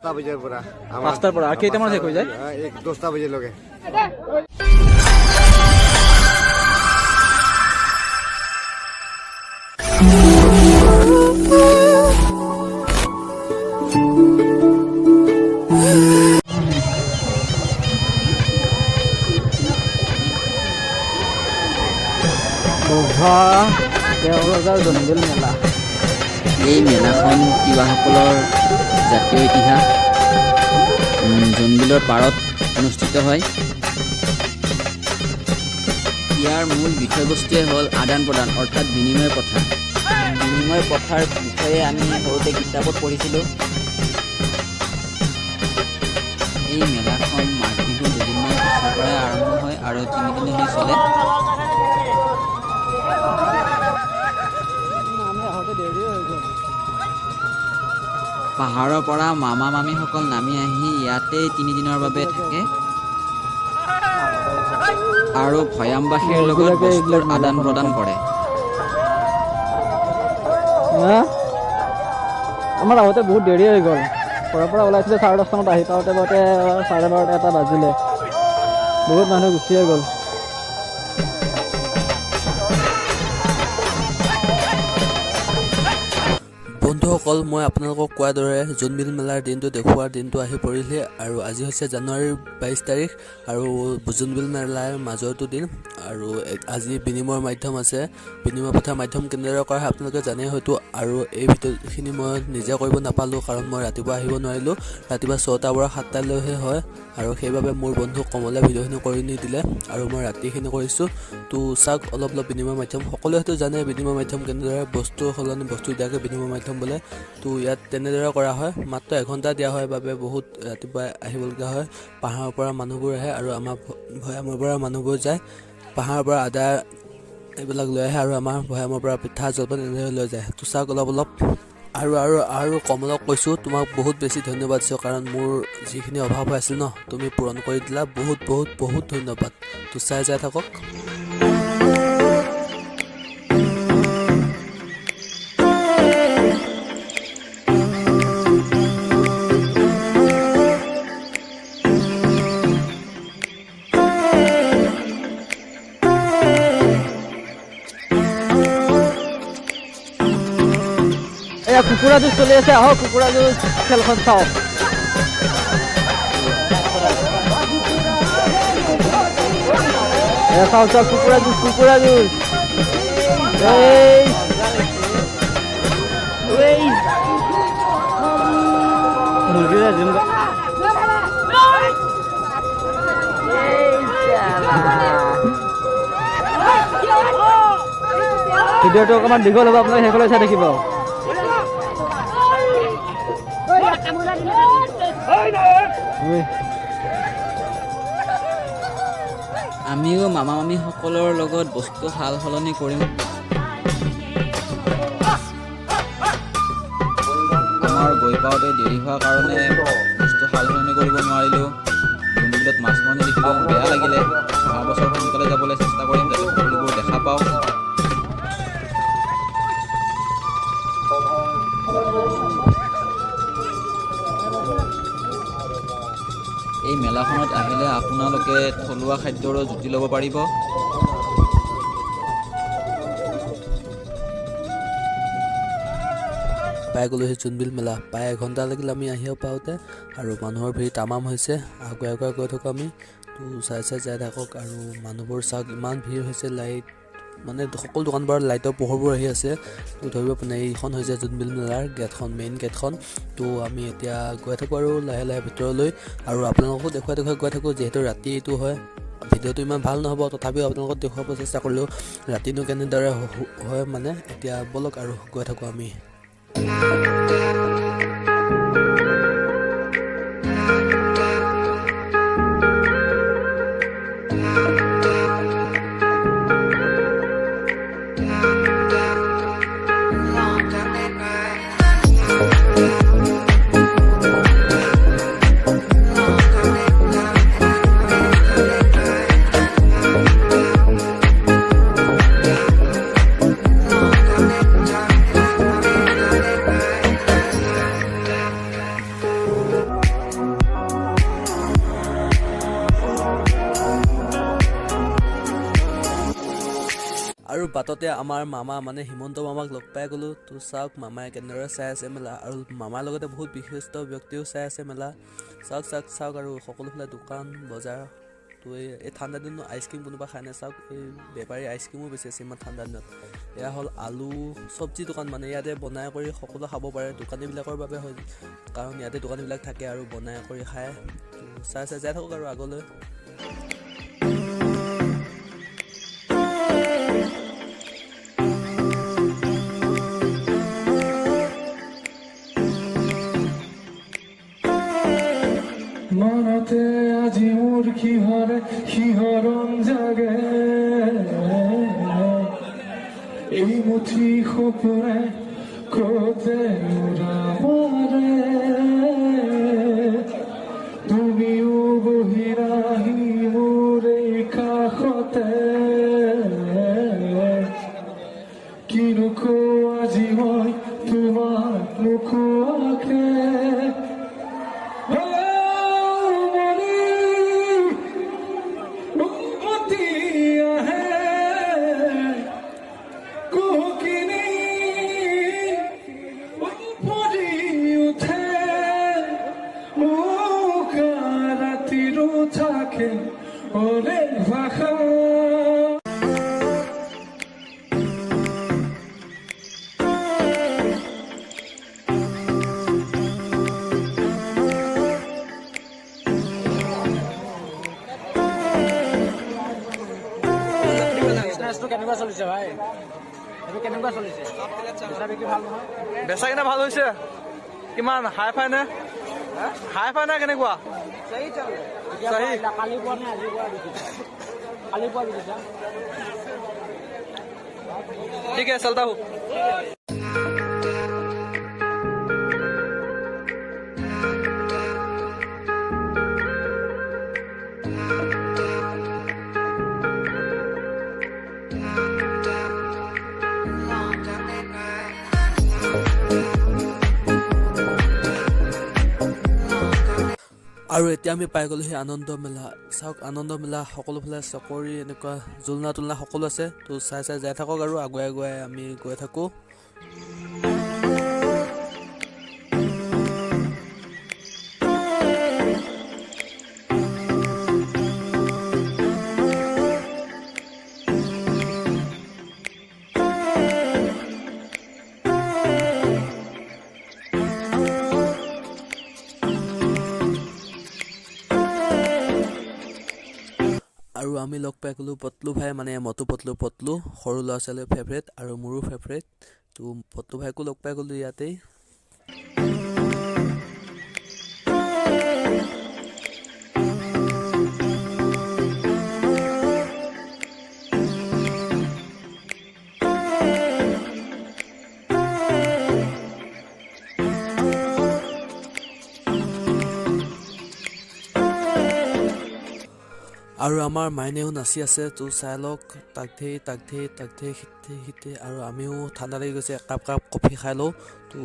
बजे पूरा 5টাৰ পৰা আৰু কেইটামান শেষ হৈ যায় 10টা बजे लगे জনবিল মেলা এই মেলাখন তিৱাসকলৰ জাতীয় ইতিহাস জোনবিলৰ পাৰত অনুষ্ঠিত হয়। ইয়াৰ মূল বিষয়বস্তুৱে হ'ল আদান প্ৰদান অৰ্থাৎ বিনিময় প্ৰথা। বিনিময় প্ৰথাৰ বিষয়ে আমি সৰুতে কিতাপত পঢ়িছিলোঁ। এই মেলাখন মাঘ বিহুৰ দুদিনমান পিছৰ পৰাই আৰম্ভ হয় আৰু 3 দিনলৈ চলে। পাহাৰৰ পৰা মামা মামীসকল নামি আহি ইয়াতেই 3 দিনৰ বাবে থাকে আৰু ভৈয়ামবাসীৰ লগত বস্তুৰ আদান প্ৰদান কৰে। আমাৰ আহোঁতে বহুত দেৰি হৈ গ'ল। ঘৰৰ পৰা ওলাইছিলে 10:30 মানত, আহি পাওঁতে 12:30 এটা বাজিলে। বহুত মানুহ গুচিয়ে গ'ল। বন্ধুসকল, মই আপোনালোকক কোৱাৰ দৰে জোনবিল মেলাৰ দিনটো দেখুওৱাৰ দিনটো আহি পৰিলে আৰু আজি হৈছে জানুৱাৰীৰ 22 তাৰিখ আৰু জোনবিল মেলাৰ মাজৰটো দিন আৰু আজি বিনিময়ৰ মাধ্যম আছে। বিনিময় প্ৰথাৰ মাধ্যম কেনেদৰে কৰা হয় আপোনালোকে জানে হয়তো, আৰু এই ভিডিঅ'খিনি মই নিজে কৰিব নাপালোঁ কাৰণ মই ৰাতিপুৱা আহিব নোৱাৰিলোঁ। ৰাতিপুৱা 6টাৰ পৰা 7টালৈহে হয় আৰু সেইবাবে মোৰ বন্ধু কমলে ভিডিঅ'খিনি কৰি নিদিলে আৰু মই ৰাতিখিনি কৰিছোঁ। তো চাওক অলপ বিনিময় মাধ্যম। সকলোৱে হয়তো জানে বিনিময় মাধ্যম কেনেদৰে বস্তু সলনি বস্তু দিয়াকৈ বিনিময় মাধ্যম বোলে। তো ইয়াত তেনেদৰে কৰা হয়। মাত্ৰ 1 ঘণ্টা দিয়া হয় বাবে বহুত ৰাতিপুৱাই আহিবলগীয়া হয়। পাহাৰৰ পৰা মানুহবোৰ আহে আৰু আমাৰ ভৈয়ামৰ পৰা মানুহবোৰ যায়। পাহাৰৰ পৰা আদা এইবিলাক লৈ আহে আৰু আমাৰ ভৈয়ামৰ পৰা পিঠা জলপান এনেদৰে লৈ যায়। তো চাওক অলপ আৰু কমলক কৈছোঁ তোমাক বহুত বেছি ধন্যবাদ দিছোঁ কাৰণ মোৰ যিখিনি অভাৱ হৈ আছিল ন তুমি পূৰণ কৰি দিলা। বহুত ধন্যবাদ। তো চাই যাই থাকক। এয়া কুকুৰা যুঁজ চলি আছে, আহক কুকুৰা যুঁজ খেলখন চাওঁ। চাওঁ কুকুৰা যুঁজ ভিডিঅ'টো অকণমান দীঘল হ'ব, আপোনালোকে শেষলৈ চাই থাকিব। আমিও মামা মামীসকলৰ লগত বস্তু সাল সলনি কৰিম। আমাৰ গৈ পাওঁতে দেৰি হোৱাৰ কাৰণে বস্তু সাল সলনি কৰিব নোৱাৰিলোঁ। জোনবিলত মাছ মৰা দেখিলোঁ, বেয়া লাগিলে। অহা বছৰ সোনকালে যাবলৈ চেষ্টা কৰিম যাতে সকলোবোৰ দেখা পাওঁ। এই মেলাখনত আহিলে আপোনালোকে থলুৱা খাদ্যৰো জুতি ল'ব পাৰিব। পাই গ'লোহি জোনবিল মেলা। প্ৰায় 1 ঘণ্টা লাগিল আমি আহিও পাওঁতে আৰু মানুহৰ ভিৰ তামাম হৈছে। আগুৱাই গৈ থাকোঁ আমি। তো চাই যাই থাকক আৰু মানুহবোৰ চাওক ইমান ভিৰ হৈছে। লাইট মানে সকলো দোকানবোৰত লাইটৰ পোহৰবোৰ আহি আছে। তো ধৰিব পৰা নাই এইখন হৈছে জোনবিল মেলাৰ গেটখন, মেইন গেটখন। তো আমি এতিয়া গৈ থাকোঁ আৰু লাহে ভিতৰলৈ আৰু আপোনালোককো দেখুৱাই গৈ থাকোঁ। যিহেতু ৰাতি এইটো হয়, ভিডিঅ'টো ইমান ভাল নহ'ব, তথাপিও আপোনালোকক দেখুৱাব চেষ্টা কৰিলোঁ ৰাতিনো কেনেদৰে হয় মানে। এতিয়া ব'লক আৰু গৈ থাকোঁ আমি। আৰু বাটতে আমাৰ মামা মানে হিমন্ত মামাক লগ পাই গ'লোঁ। তো চাওক মামাই কেনেদৰে চাই আছে মেলা, আৰু মামাৰ লগতে বহুত বিশিষ্ট ব্যক্তিও চাই আছে মেলা। চাওক চাওক চাওক, আৰু সকলোফালে দোকান বজাৰ। তো এই ঠাণ্ডা দিনত আইচক্ৰীম কোনোবা খাই নাই, চাওক এই বেপাৰী আইচক্ৰীমো বেছি আছে ইমান ঠাণ্ডা দিনত। এয়া হ'ল আলু চব্জি দোকান, মানে ইয়াতে বনাই কৰি সকলো খাব পাৰে, দোকানীবিলাকৰ বাবে হয়, কাৰণ ইয়াতে দোকানীবিলাক থাকে আৰু বনাই কৰি খায়। তো চাই চাই যাই থাকক আৰু আগলৈ। মনতে আজি মোৰ শিহৰণ জাগে, এই মুঠি সপোনে কতে উৰাবাৰে, তুমিও বহি ৰাহি মোৰ এই কাষতে, কিনো কওঁ আজি মই তোমাক নোকোৱাকে। ওৰে ভাষা কেনেকুৱা চলিছে ভাই? এইটো কেনেকুৱা চলিছে? বেচা কিনা ভাল হৈছে? কিমান হাই ফাই নে? হাই ফাই নে কেনেকুৱা? কালি পোৱা নে আজি পোৱা বিকিছা? কালি পোৱা বিকিছা? ঠিক আছে, চলতা হো। আৰু এতিয়া আমি পাই গ'লো সেই আনন্দ মেলা। চাওক আনন্দ মেলা সকলোফালে চকৰি এনেকুৱা জোলনা তোলনা সকলো আছে। তো চাই চাই যাই থাকক আৰু আগুৱাই আগুৱাই আমি গৈ থাকোঁ। আৰু আমি লগ পাই গ'লোঁ পটলু ভাই, মানে মটু পটলু সৰু ল'ৰা ছোৱালীৰ ফেভৰেট আৰু মোৰো ফেভৰেট। তো পটলু ভাইকো লগ পাই গ'লোঁ ইয়াতেই। আৰু আমাৰ মাইনেও নাচি আছে। তো চাই লওক, তাক ধেই শীতে আৰু আমিও ঠাণ্ডা লাগি গৈছে, একাপ কফি খাই লওঁ। তো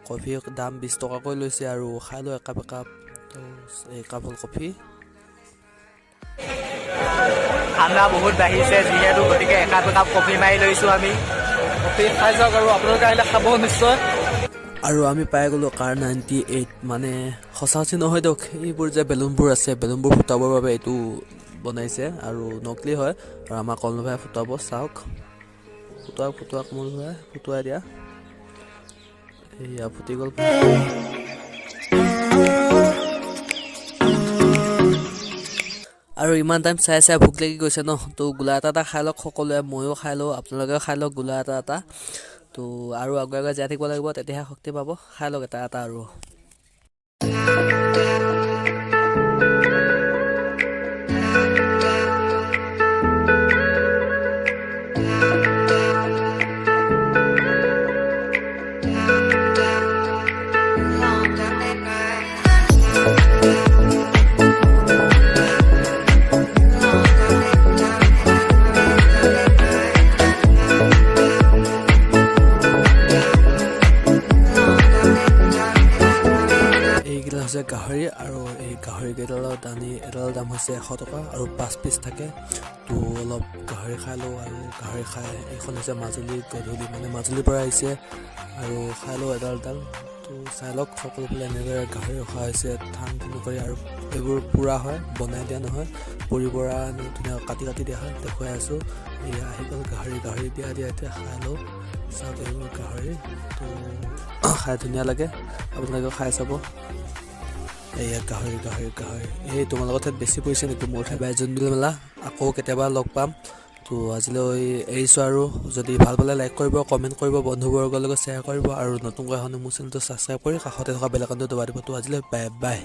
কফিৰ দাম 20 টকাকৈ লৈছে আৰু খাই লওঁ একাপ। তো একাপ হ'ল কফি। ঠাণ্ডা বহুত বাঢ়িছে যিহেতু, গতিকে একাপ কফি মাৰি লৈছোঁ আমি। কফি খাই যাওক আৰু আপোনালোকে আহিলে খাব নিশ্চয়। আৰু আমি পাই গ'লোঁ কাৰ 98, মানে সঁচা নহয় দিয়ক, এইবোৰ যে বেলুনবোৰ আছে, বেলুনবোৰ ফুটাবৰ বাবে এইটো বনাইছে আৰু নকলি হয়। আৰু আমাৰ কমল ভাই ফুটাব, চাওক ফুটোৱা কমল ভাই ফুটুৱাই দিয়া। এয়া ফুটি গ'ল। আৰু ইমান টাইম চাই চাই ভোক লাগি গৈছে ন। তো গোলা এটা খাই লওক সকলোৱে, ময়ো খাই লওঁ, আপোনালোকেও খাই লওক গোলা এটা। তো আৰু আগুৱাই যাই থাকিব লাগিব, তেতিয়াহে শক্তি পাব। খাই লওক এটা আৰু। গাহৰি আৰু এই গাহৰিকেইডালৰ এডালৰ দাম হৈছে 100 টকা আৰু 5 পিচ থাকে। তো অলপ গাহৰি খাই লওঁ আৰু গাহৰি খাই এইখন হৈছে মাজুলী গধূলি মানে মাজুলীৰ পৰা আহিছে আৰু খাই লওঁ এডাল তো চাই লওক সকলোফালে এনেদৰে গাহৰি ৰখা হৈছে ধান কৰি আৰু এইবোৰ পুৰা হয় বনাই দিয়া নহয় পুৰি পৰা ধুনীয়াকৈ কাটি দিয়া হয় দেখুৱাই আছোঁ। এয়া আহি গ'ল গাহৰি দিয়া এতিয়া খাই লওঁ চাওক এইবোৰ গাহৰি তো খাই ধুনীয়া লাগে আপোনালোকে খাই চাব। এয়া গাহৰি এই তোমাৰ লগত বেছি পৰিছে নেকি মোৰ ঠাই বাই জোনবিল মেলা আকৌ কেতিয়াবা লগ পাম। তো আজিলৈ এৰিছোঁ আৰু যদি ভাল পালে লাইক কৰিব কমেণ্ট কৰিব বন্ধুবৰ্গৰ লগত শ্বেয়াৰ কৰিব আৰু নতুনকৈ হ'লে মোৰ চেনেলটো ছাবস্ক্ৰাইব কৰি কাষতে থকা বেল আইকনটো দবাই দিব। তো আজিলৈ বাই বাই।